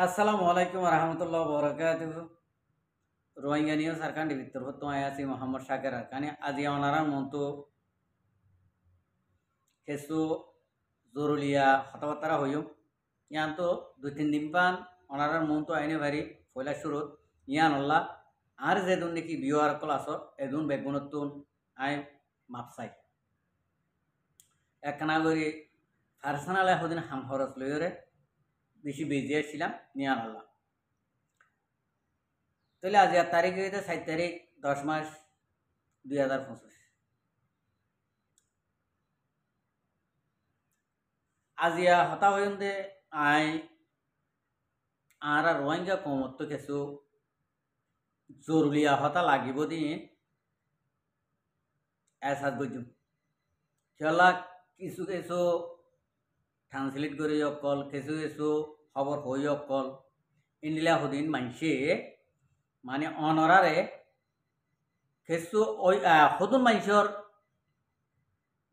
আসসালামু আলাইকুম রহমতুল্লাহ বরকাত রোহিঙ্গা নিয়ে সরকার ভিতর তো আছি মোহাম্মদ শাকের কানে আজি ওনারা মতো কিছু জরুলিয়া কথাবার্তা হইম ইয়ান তো 2-3 দিন পান ওনারার মন তো আইনে ভারি পয়লা শুরুত ইয়ান আল্লাহ আর যেদিন দেখি বিওয়ার ক্লাস এদিন বেগুনতুন আই মাপসাই একখানা করে পার্সোনাল এদিন হাম খরচ লইরে বেশি বেজি আসছিলাম নিয়ান আল্লাহ তাহলে আজ তারিখ হইতে 7 তারিখ 10 মাস 2025 আজিয়া হতা হইম দে আই আর রোহিঙ্গা কমত কিছু জরুরিয়া হতা লাগিব দিন এসাদ বুঝুম খেলা কিছু কিছু ট্রান্সলেট করে অকল কিছু কিছু খবর হই অকল ইন্ডিলা হদিন মানসে মানে অনরারে কিছু ওই সদুন মানুষের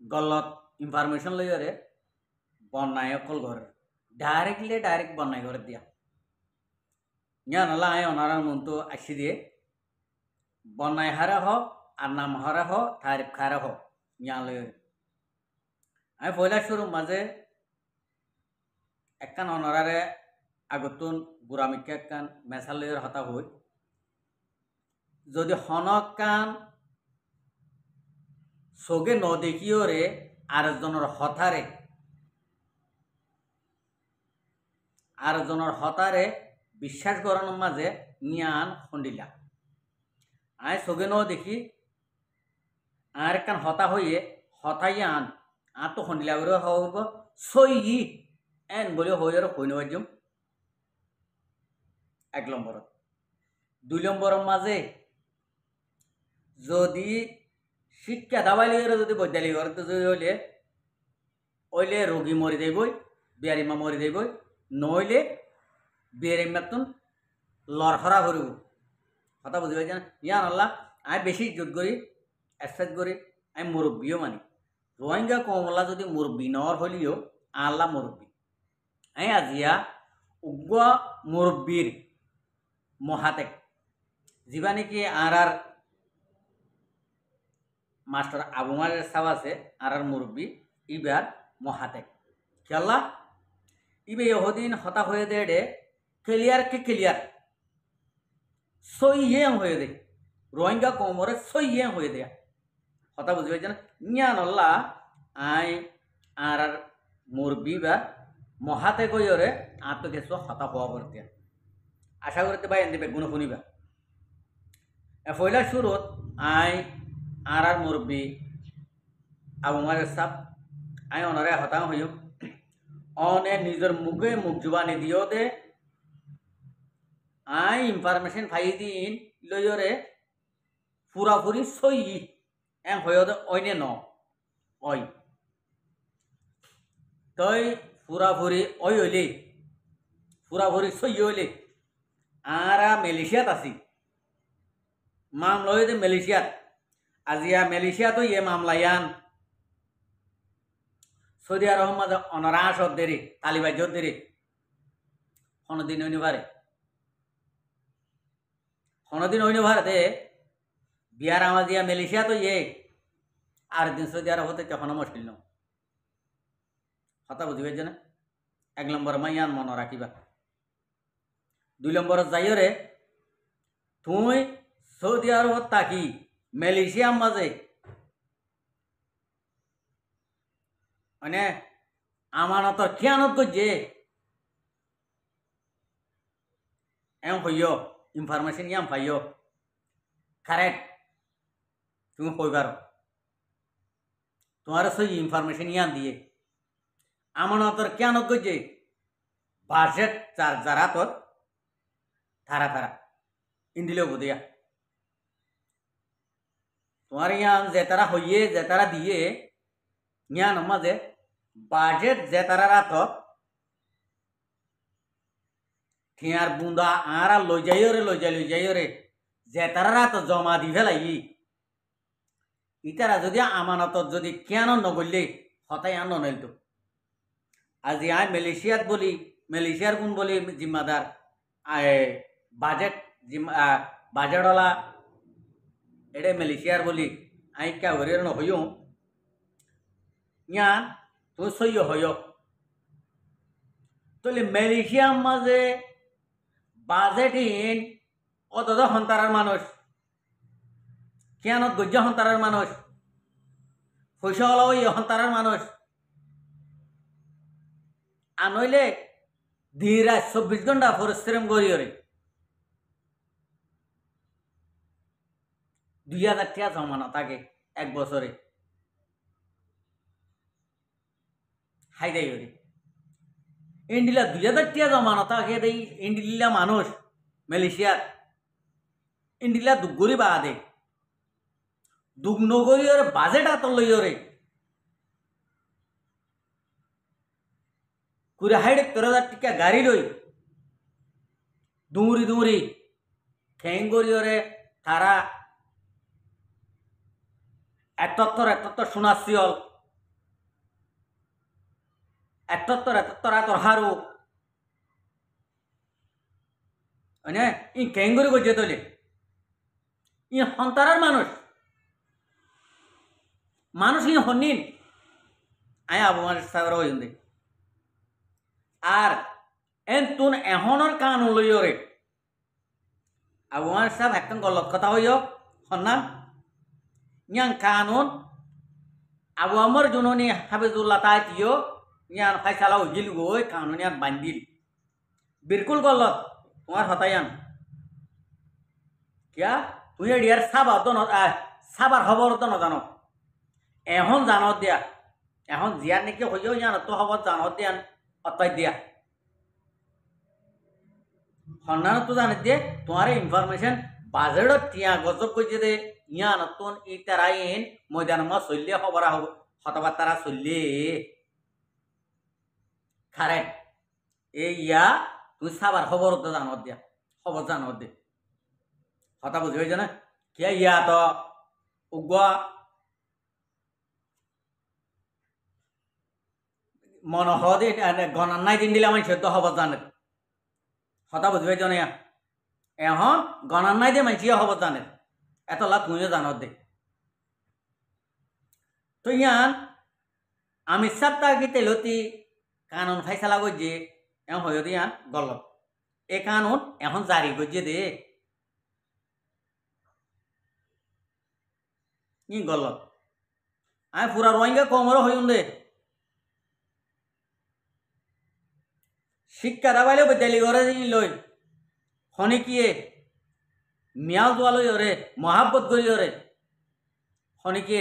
গলত ইনফরমেশন লইরে বন্যায় অকল ঘর ডাইরেক্ট বন্যায় ঘর দিয়া ইয়ান হল আয় অনারার মন তো আসি দিয়ে বন্যায় হারে হ আর নাম হারে হ তারিফ খারে হ ইয়ান লইরে আমি পয়লা শুরু মাঝে একখান অনরারে আগতুন বুড়ামিকে একখান মেসাল লইর হতা হই যদি হনক কান সগে ন দেখিওরে আরেকজনের হতারে বিশ্বাস করানোর মাঝে নিয়ান খন্ডিলা আয় সগে ন দেখি আর একখান হতা হইয়ে হতাই আন আর তো খন্ডিলা করে হব সই এন বলে হয়ে হই নবাজম 1 নম্বর 2 নম্বরের মাঝে যদি শিক্ষা দাবাইলে যদি বৈদ্যালিক করতে যদি হইলে রোগী মরি দেবই বিয়ারিমা মরি দেবই নইলে বিয়ারিমাতুন লড়খরা করব কথা বুঝি পাইছেন ইয়ান আল্লাহ আমি বেশি ইজ্জত করি এক্সাইজ করি আমি মুরব্বীও মানি রোহিঙ্গা কমলা যদি মুরব্বী নর হলিও আল্লাহ মুরব্বী আমি আজিয়া উগ্র মুরব্বীর মহাতেক যা নাকি আর মাস্টার আবুমারের সাব আছে আর মুরব্বী ইবার মহাতেক খেলা ইবে ইহদিন হতা হয়ে দে ক্লিয়ার সই হয়ে দে রোহিঙ্গা কমরে সই হয়ে দেয়া কথা বুঝি পাইছেন নিয়ান আল্লাহ আই আর মুরব্বী বা মহাতেক হইরে আর তো কিছু হতা হওয়া করতে আশা করতে পাই এনে বেগুন শুনিবা পয়লা শুরুত আই আর মুরব্বী আবুমারের সাপ আই অনরে হতা হইম অনে নিজের মুখে মুখ জুবানি দিও দে আই ইনফরমেশন ফাই দিন লইরে পুরাপুরি সই এম হয়ে দে অইনে ন ওই তই পুরাপুরি ওই হইলে পুরাপুরি সই হইলে আর মালয়েশিয়াত আছি মামলা হয়ে মালয়েশিয়াত আজিয়া মালয়েশিয়াতো ইয়ে মামলা ইয়ান সৌদি আরব মাঝে অনারাস দেরি তালিবাজ দেরি কোনদিন হইনি পারে দে বিয়ার আমাজিয়া মালয়েশিয়া তো ইয়ে আর দিন সৌদি আরব হতে তখন মুশকিল ন কথা বুঝি পাইছে না 1 নম্বর মাইয়ান মনে রাখিবা 2 নম্বর যাইরে তুই সৌদি আরব তাকি মালয়েশিয়ার মাঝে মানে আমানতর খেয়ানত করছে এম হইয় ইনফরমেশন ইয়াম পাইয় কারেক্ট তুমি কইবার তোমার সই ইনফরমেশন ইয়ান দিয়ে আমানতর খেয়ানত করছে বাজেট যারা তোর থারা ইন্দিলেও বুধিয়া তোমার ইয়ান যে তারা হইয়ে যে তারা দিয়ে ইয়ান মাঝে বাজেট যে তারা রাত ঠিয়ার বুন্দা আর লই যাইরে যে তারা রাত জমা দি ফেলাই ইতারা যদি আমানত যদি কেন নগরলে হতাই আন নইলতো আজি আই মালয়েশিয়াত বলি মালয়েশিয়ার কোন বলি জিম্মাদার বাজেট বাজেটওয়ালা এটা মালয়েশিয়ার বলি আই কা হরিয়ার হইও ইয়ান তো সইয় হইও তাহলে মালয়েশিয়ার মাঝে বাজেটহীন অত সন্তানের মানুষ কেনত গজ্য সন্তানের মানুষ পয়সাওয়ালাও এই সন্তানের মানুষ আনইলে দিন রাত 24 ঘন্টা পরিশ্রম করি 2000 টাকা জমানো থাকে এক বছরে হাইদাই হরি ইন্ডিলা 2000 টাকা জমানো থাকে এই ইন্ডিলা মানুষ মালয়েশিয়ার ইন্ডিলা দুগুরি বাদে দুগ্নগরী বাজেট আত লইরে কুড়ি 70,000 টাকা গাড়ি লই দৌড়ি খেঙ্গরিয়রে তারা এতত্তর সোনার শিয়ল এতত্তর আতর হারু ই খেঙ্গরি গজে তোলে ই সন্তানের মানুষ ই হনিন আয় আবু সাহেব হইন্দে আর তুন এহনের কান লইরে আবু সাহেব একদম গলত কথা হইও সন্নান ইয়াং কানুন আবু আমর জুননি হাফিজুল্লাহ তাইতিও ইয়ান ফাইসালা হইল গই কানুন ইয়ান বান্দিল বিলকুল গলত তোমার হতায়ান কিয়া তুই এডিয়ার সাবার খবর তো নজানো এখন জানত দিয়া এখন জিয়ার নাকি হইও ইয়ান তো খবর জানত দিয়া অতই দিয়া সন্ধান তো জানে দিয়ে তোমার ইনফরমেশন বাজারত টিয়া গজব করছে দে ইয়া নতুন ই তারাইন ময়দান চললে খবর হব কথাবার্তা চললে কারেক্ট এই ইয়া তুই সাবার খবর তো জানত দিয়া খবর জানত দে কথা বুঝি হয়েছে না কিয়া ইয়া তো উগুয়া মন হদে গণার নাই দিন দিলে আমার সত্য খবর জানে কথা বুঝি হয়েছে না এখন গণার নাই দিয়ে মানসিয়া খবর জানে এত লাভ তুমিও জানত দে তো ইয়ান আমি সাপ্তাহ কি তেলতি কানুন ফাইসালা করছে এখন হয়ে ইয়ান গলত এ কানুন এখন জারি করছে দে ই গলত আমি পুরা রোহিঙ্গা কমরও হইন দে শিক্ষা দাবাইলে বিদ্যালয় ঘরে লই খনি কিয়ে মিয়াও যোৱা লৈ অরে মহাব্বত করি অরে খনিকে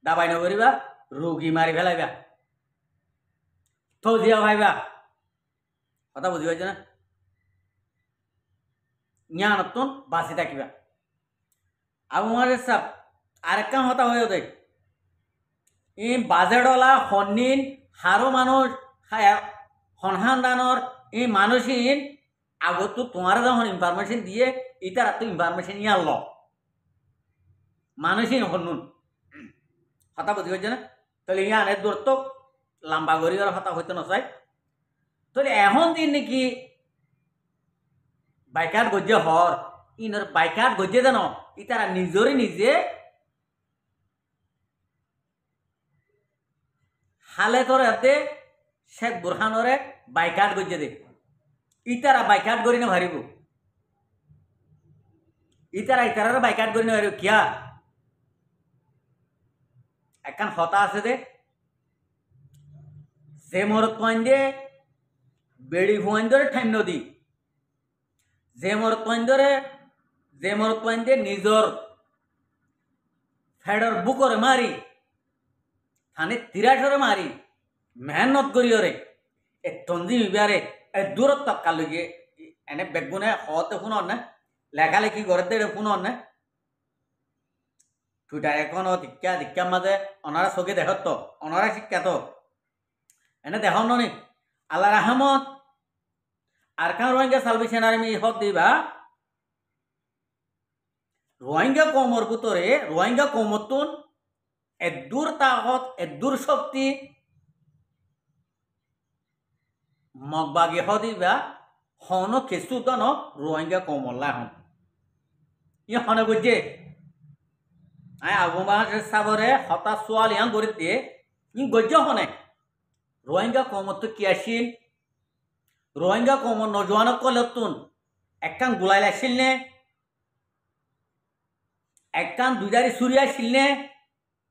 দাবাই নকরিবা রোগী মারি ফেলাইবা থজিয়া ভাইবা কথা বুঝি পাইছে না জ্ঞানতন বাঁচি থাকিবা আমার সব আরেকটা হতা হয়ে দেখ এই বাজেটওয়ালা সন্নিন হারো মানুষ সন্ধান দানৰ এই মানুষহীন আগতো তোমার যখন ইনফরমেশন দিয়ে ইতার তো ইনফরমেশন ইয়ার ল মানুষই হনুন হতা বুঝি পাইছে না তাহলে ইয়ান এর দূরত্ব লম্বা গড়ি আর হতা হইতে নচাই তাহলে এখন দিন নাকি বাইকার গজ্জে হর ইনর বাইকার গজ্জে জানো ইতারা নিজরে নিজে হালে তোর হাতে শেখ বুরহানরে বাইকাট গজ্জে দে ইতারা বাইকাট করি না ভারিব ইতারা বাইকাট করি না ভারিব কিয়া একখান হতা আছে দে যে মরত পয়েন দে বেড়ি ফুয়াইন ধরে ঠাইম নদী যে মরত পয়েন দে নিজর ফেডর বুকরে মারি থানে তিরাশরে মারি মেহনত করি ওরে এ তঞ্জিম ইবারে এ দূরত্ব কালুকে এনে বেগুনে হতে শুনন না লেখালেখি করে দে শুনন না টুইটার এখন দীক্ষার মাঝে অনারা চোখে দেখত তো অনারা শিক্ষাত এনে দেখ নি আল্লাহ রাহমত আর কান রোহিঙ্গা সালভেশন আর্মি হত দিবা রোহিঙ্গা কমর ভিতরে রোহিঙ্গা কমতুন এদূর তাকত এদূর শক্তি মগবাগি হদিবা হন কেসু দন রোহিঙ্গা কমল্লা হন ই হনে বুঝে আই আগুমা সাবরে হতাশ সোয়াল ইয়াং গরিব দিয়ে ই গজ্য হনে রোহিঙ্গা কমত তো কি আসিল রোহিঙ্গা কম নজওয়ান কলতুন একখান গুলাই আসিল নে একখান দুইদারি চুরি আসিল নে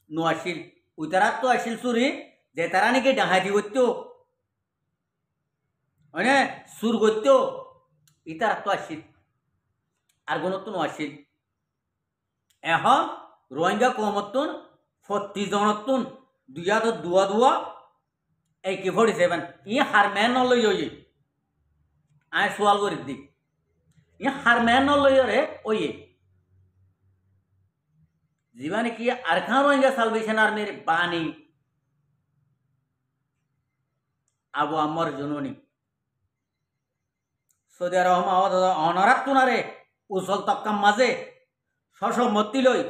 নো আসিল উইতারাত তো আসিল চুরি যে তারা নাকি ডাহাতি করতো মানে সুর করতো ইতারাত তো আসিল আর গুণত্ব নো আসিল এখন রোহিঙ্গা কমতুন 40 জনতুন দুয়া তো দুয়া এই কি 47 ই হারম্যান নলই ওই আই সোয়াল করি দি ই হারম্যান নলই রে ওই জীবনে কি আর খান রোহিঙ্গা সালভেশন আর্মির বাণী আবু আম্মর জননী সৌদি আরব অনারাত তুনারে উসল তক্কাম মাঝে সসমতি লই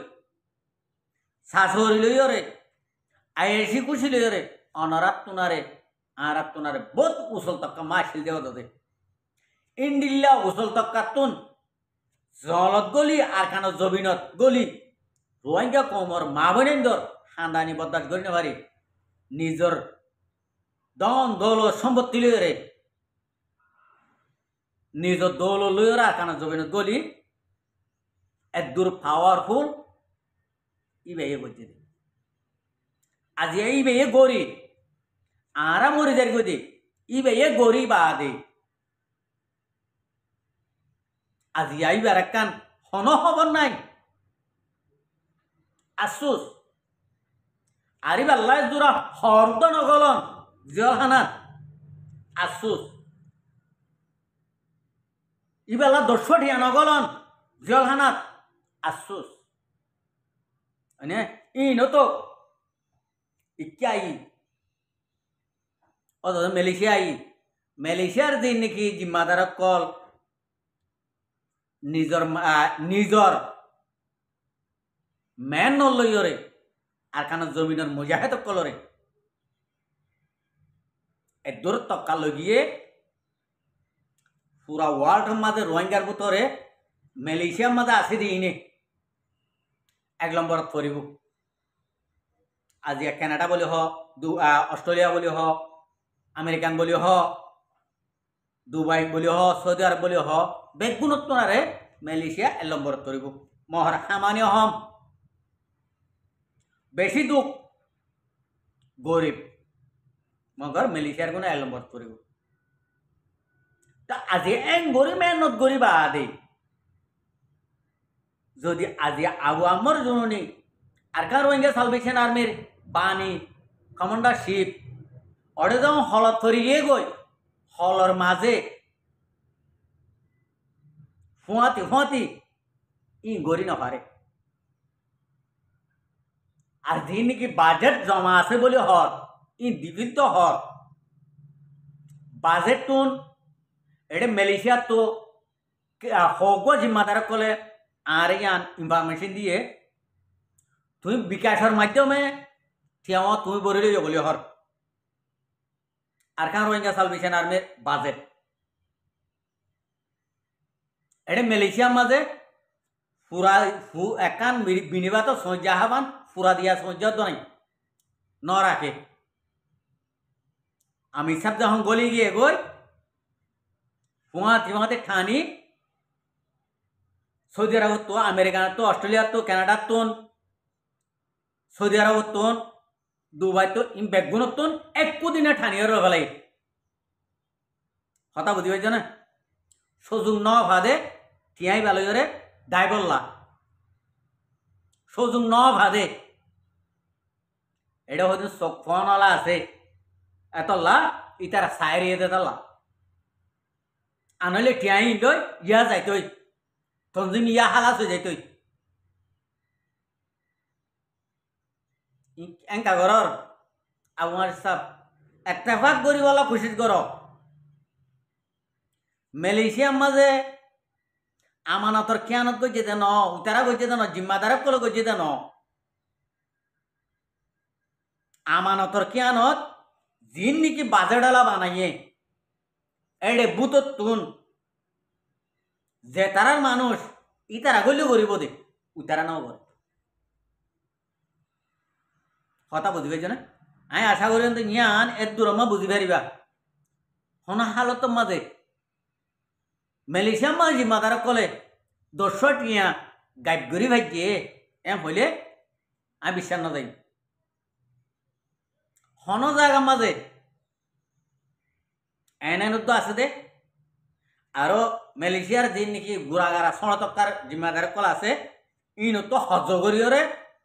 শাশুড়ি লই রে আইসি খুশি লই রে অনারাত তুনারে আরাত তুনারে বহুত উসল তক্কাম মাসিল দেওয়া দে ইন্ডিল্লা উসল তক্কাতুন জলত গলি আর খান জবিনত গলি রোহিঙ্গা কমর মা বোনেন্দর খানদানি বরদাস্ত করি না পারি নিজর দন দৌল সম্পত্তি লই রে নিজর দৌল লই আর খান জবিনত গলি এদুর পাওয়ারফুল ইবে করছে আজ ইবে গরি আরা মরি যার গদি ইবে গরি বা দে আজ আইবার একখান হন খবর নাই আফসোস আরিব আল্লাহ জোড়া হরদ নগলন জেলখানাত আফসোস ইবেলা 10 ঠিয়া নগলন জেলখানাত আফসোস মানে ইনতো ইক্যাই অত মালয়েশিয়ার দিন নাকি জিম্মাদার কল নিজর ম্যান নলইরে আর কান জমিনের মুজাহিদ কলরে এদুর তক্কা লগিয়ে পুরা ওয়ার্ল্ড মাঝে রোহিঙ্গার ভিতরে মালয়েশিয়ার মাঝে আসি দিইনে 1 নম্বরত পড়ব আজি কানাডা বলি হ অস্ট্রেলিয়া বলি হ আমেরিকান বলি হ দুবাই বলি হ সৌদি আরব বলি হ বেগুণত্ব নারে মালয়েশিয়া 1 নম্বরত পড়ব মহর সামান্য হম বেশি দুঃখ গরিব মগর মালয়েশিয়ার গুণ 1 নম্বরত পড়ব তা আজি গরিব মেহনত গরিব আদে যদি আজি আবু আম্মর জননী আর কার রোহিঙ্গা সালভেশন আর্মির বাণী কমান্ডারশিপ অর্ডে যখন হলত থরিয়ে গই হলর মাঝে ফুয়াতি ই গড়ি নপারে আর যে নাকি বাজেট জমা আছে বলে হর ই দিবিত হর বাজেট টুন এটা মালয়েশিয়া তো হগ জিম্মাদার কলে আর ইয়ান ইনফরমেশন দিয়ে তুমি বিকাশের মাধ্যমে থিয়াও তুমি বরিলে বলি হর আর কান রোহিঙ্গা সালভেশন আর্মির বাজেট এটা মালয়েশিয়ার মাঝে পুরা একান বিনিবাত সজ্জা হাবান পুরা দিয়া সজ্জা নাই ন রাখে আমি সব যখন গলি গিয়ে গই ফুয়াতে ঠানি সৌদি আরব তো আমেরিকা তো অস্ট্রেলিয়া তো কানাডা তো সৌদি আরব তো দুবাই তো ইম বেগুন তো 1 দিনে ঠানিয়ে রগালাই কথা বুঝি পাইছ না সজুং ন ভাদে টিয়াই বালয়রে ডাইবল্লা সজুং ন ভাদে এটা হয়তো ফোনওয়ালা আছে এতলা ইতারা সাইরিয়ে দেতলা আনলে টিয়াই দই ইয়া যাইতই তঞ্জিম ইয়া হালাস হয়ে যাইতই এঙ্কা ঘরর আমার সব একটাফাক গরিবালা খুশি কর মালয়েশিয়ার মাঝে আমানতর খেয়ানত গইছে দেন উতারা গইছে দেন জিম্মাদারক কলে গইছে দেন আমানতর খেয়ানত জিন নাকি বাজে ডালা বানাইয়ে এডে বুতত তুন যে তারার মানুষ ইতারা গল্য করিব দে উতারা নাও করে কথা বুঝি পাইছ না আমি আশা করি ইয়ান এর দূরমা বুঝি পারিবা হন হালত মাঝে মালয়েশিয়া মাঝি মাদার কলে 10 টিয়া গাইব করি ভাইকে এম হইলে আমি বিশ্বাস না যাই হন জায়গা মাঝে এনএনও আছে দে আরো মালয়েশিয়ার যে নাকি গুড়াগারা সনতকার জিম্মাদার কল আছে ইনো তো হজ করিওরে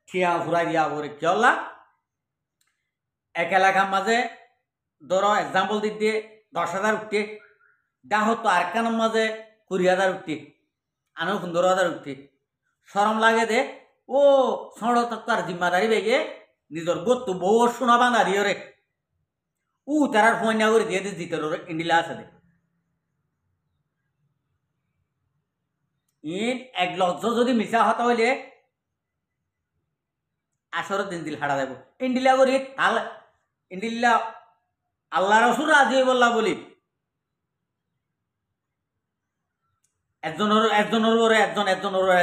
ঠিয়া ঘুরাই দিয়া করে কিয়লা এক এলাকার মাঝে ধরো এক্সাম্পল দিক দিয়ে 10,000 উঠতে ডাহ তো আর কানের মাঝে 20,000 উঠতে আনো 15,000 উঠতে সরম লাগে দে ও সনতকার জিম্মাদারি বেগে নিজের গত্তু বউ শোনা বাঁধা দিওরে ও তারার ফোন করে দিয়ে দিয়ে জিতে ইন্ডিলা আছে দে ইন এক লজ্জ যদি মিশা হতা হইলে আসর দিন দিল হারা যাব ইন্ডিলা করি তাল ইন্ডিল্লা আল্লাহ রসুল রাজি বললা বলি একজনের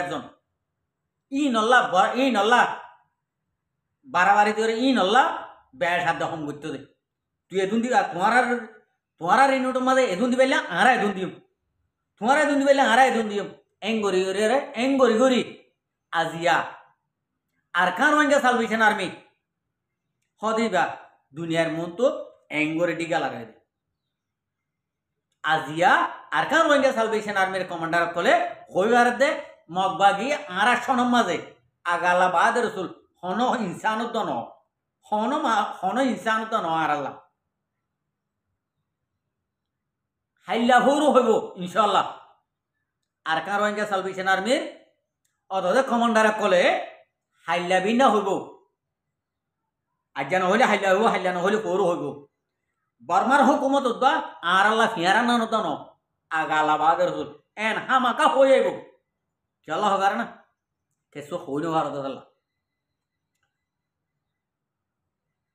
একজন ই নল্লা বাড়াবাড়ি করে ই নল্লা ব্যয় সাধ্য হম করতে দে তুই এদুন দিবা তোমার ঋণটার মাঝে এদুন দিবাইলে আরা এদুন দিম তোমার এদুন দিবাইলে আরা এদুন দিম এং গরি আজিয়া আর কান ওয়াঙ্গা সালভেশন আর্মি হদিবা দুনিয়ার মন তো এঙ্গরে ডিগা লাগাই দে আজিয়া আর কান ওয়াঙ্গা সালভেশন আর্মির কমান্ডার কলে হইবার দে মগবাগি আরা সনম মাঝে আগালা বাদ রসুল হন ইনসানত ন হন ইনসানত ন আর আল্লাহ হাইল্লা হরু হইব ইনশাআল্লাহ আর কান ওয়াঙ্গা সালভেশন আর্মির অথচ কমান্ডার কলে হাইল্লা বিনা হইব আজ্ঞা নহলে হাইল্লা হইব হাইল্লা নহলে হরু হইব বর্মার হুকুমত উদ্বা আর আল্লাহ ফিয়ারা না নতন আগালা বাদ রসুল এন হামাকা হয়ে যাইব চলা হগার না কেসো হইল ভারত আল্লাহ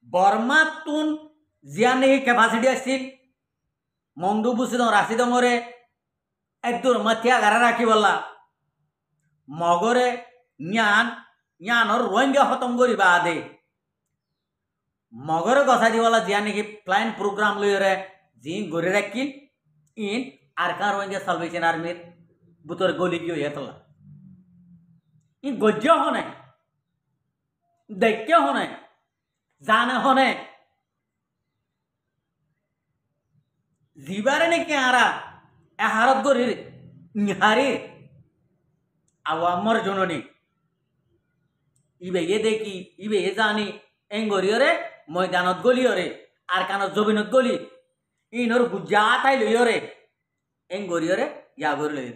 বর্মা তুন জিয়া নেই ক্যাপাসিটি আসছিল মংডু বুসিদ রাশি দমরে একদূর মাথিয়া গারা রাখি বললা মগরে জ্ঞানর রোহিঙ্গা খতম করিবা আদে মগরে গছা দিওয়ালা জিয়া নাকি প্ল্যান প্রোগ্রাম লইরে জি গড়ে রাখিল ইন আর কান রোহিঙ্গা সালভেশন আর্মির বুতর গলি কি হইয়া তোলা ই গজ্য হনে দেখে হনে জানে হনে জিবারে নাকি আরা এহারত গরির নিহারি আওয়ামর জননী ইবে এ দেখি ইবে এ জানি এং গরিয়রে ময়দানত গলিয়রে আর কানত জবিনত গলি ইনর গুজা তাই লইয়রে এং গরিয়রে ইয়া গরি লই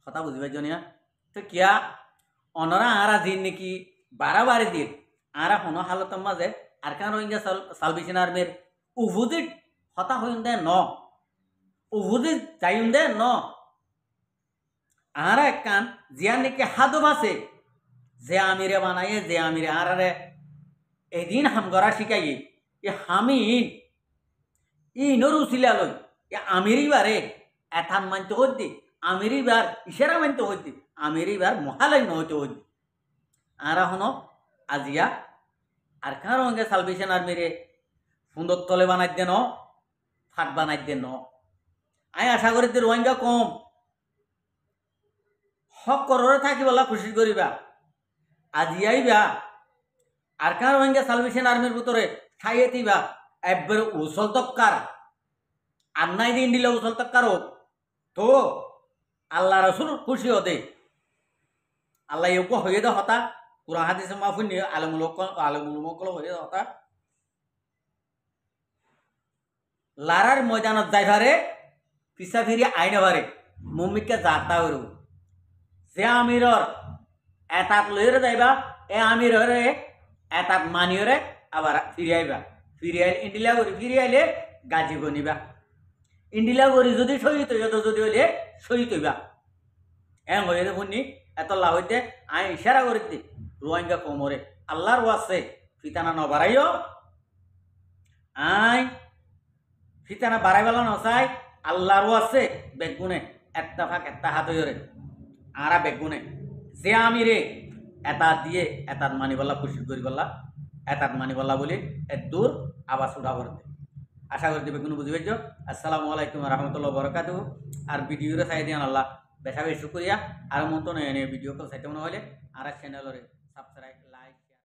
কথা বুঝিবার জনিয়া তো কিয়া অনরা আরা দিন নাকি বাড়াবাড়ি দিন আরা হন হালতর মাঝে আর কান রোহিঙ্গা সালভেশন আর্মির উভুদিত হতা হইন দে ন উভুদিত যাইন দে ন আরা এক কান জিয়া নাকি হাদব আছে যে আমিরে বানাইয়ে যে আমিরে আরারে এদিন হাম করা শিখাইয়ে এ হামিন ইনর উচিলা লই এ আমিরি বারে এথান মানতে হদ্দি আমিরি বার ইশারা মানতে হদ্দি আমিরি বার মহালয় নহতে হদ্দি আরা হন আজিয়া আর কার রঙে সালভেশন আর্মিরে সুন্দর তলে বানাই দে ন ফাট বানাই দে ন আমি আশা করি যে রোহিঙ্গা কম হক কররে থাকি বলা খুশি করিবা আজি আইবা আর কার রোহিঙ্গা সালভেশন আর্মির ভিতরে ঠাইয়ে দিবা একবারে উসল তক্কার আর নাই দিন দিলে উসল তক্কার হোক তো আল্লাহ রসুল খুশি হতে আল্লাহ ইউক হয়ে দে হতা কুরআন হাদিসে মাহফুজ নিয়ে আলেমুল হয়ে দে হতা লারার ময়দানত যাইভারে পিছা ফিরি আইনবারে মুমিকে যাতা হইব যে আমিরর এটাত লইরে যাইবা এ আমিররে এটাত মানিয়রে আবার ফিরে আইবা ফিরে আইলে ইন্ডিলা করি ফিরে আইলে গাজি গনিবা ইন্ডিলা করি যদি শহীদ হইয়া তো যদি হইলে শহীদ হইবা এম হয়ে শুনি এত লাভ হইতে আই ইশারা করি দি রোহিঙ্গা কমরে আল্লাহর ওয়াসে ফিতানা নবারাইও আই ফিতানা বাড়াই বেলা নচাই আল্লাহরও আছে বেগুনে একটা ফাঁক একটা হাত হইরে আরা বেগুনে যে আমি রে এটা দিয়ে এটাত মানি বললা খুশি করি বললা এটাত মানি বললা বলি এর দূর আবার ছুটা করতে আশা করি দেবে কোনো বুঝি পাইছ। আসসালামু আলাইকুম রহমতুল্লাহ বরকাত। আর ভিডিওরে চাই দিয়ান আল্লাহ বেশা বেশি শুক্রিয়া। আর মতো নয় ভিডিও কল চাইতে মনে হলে আর চ্যানেলরে সাবস্ক্রাইব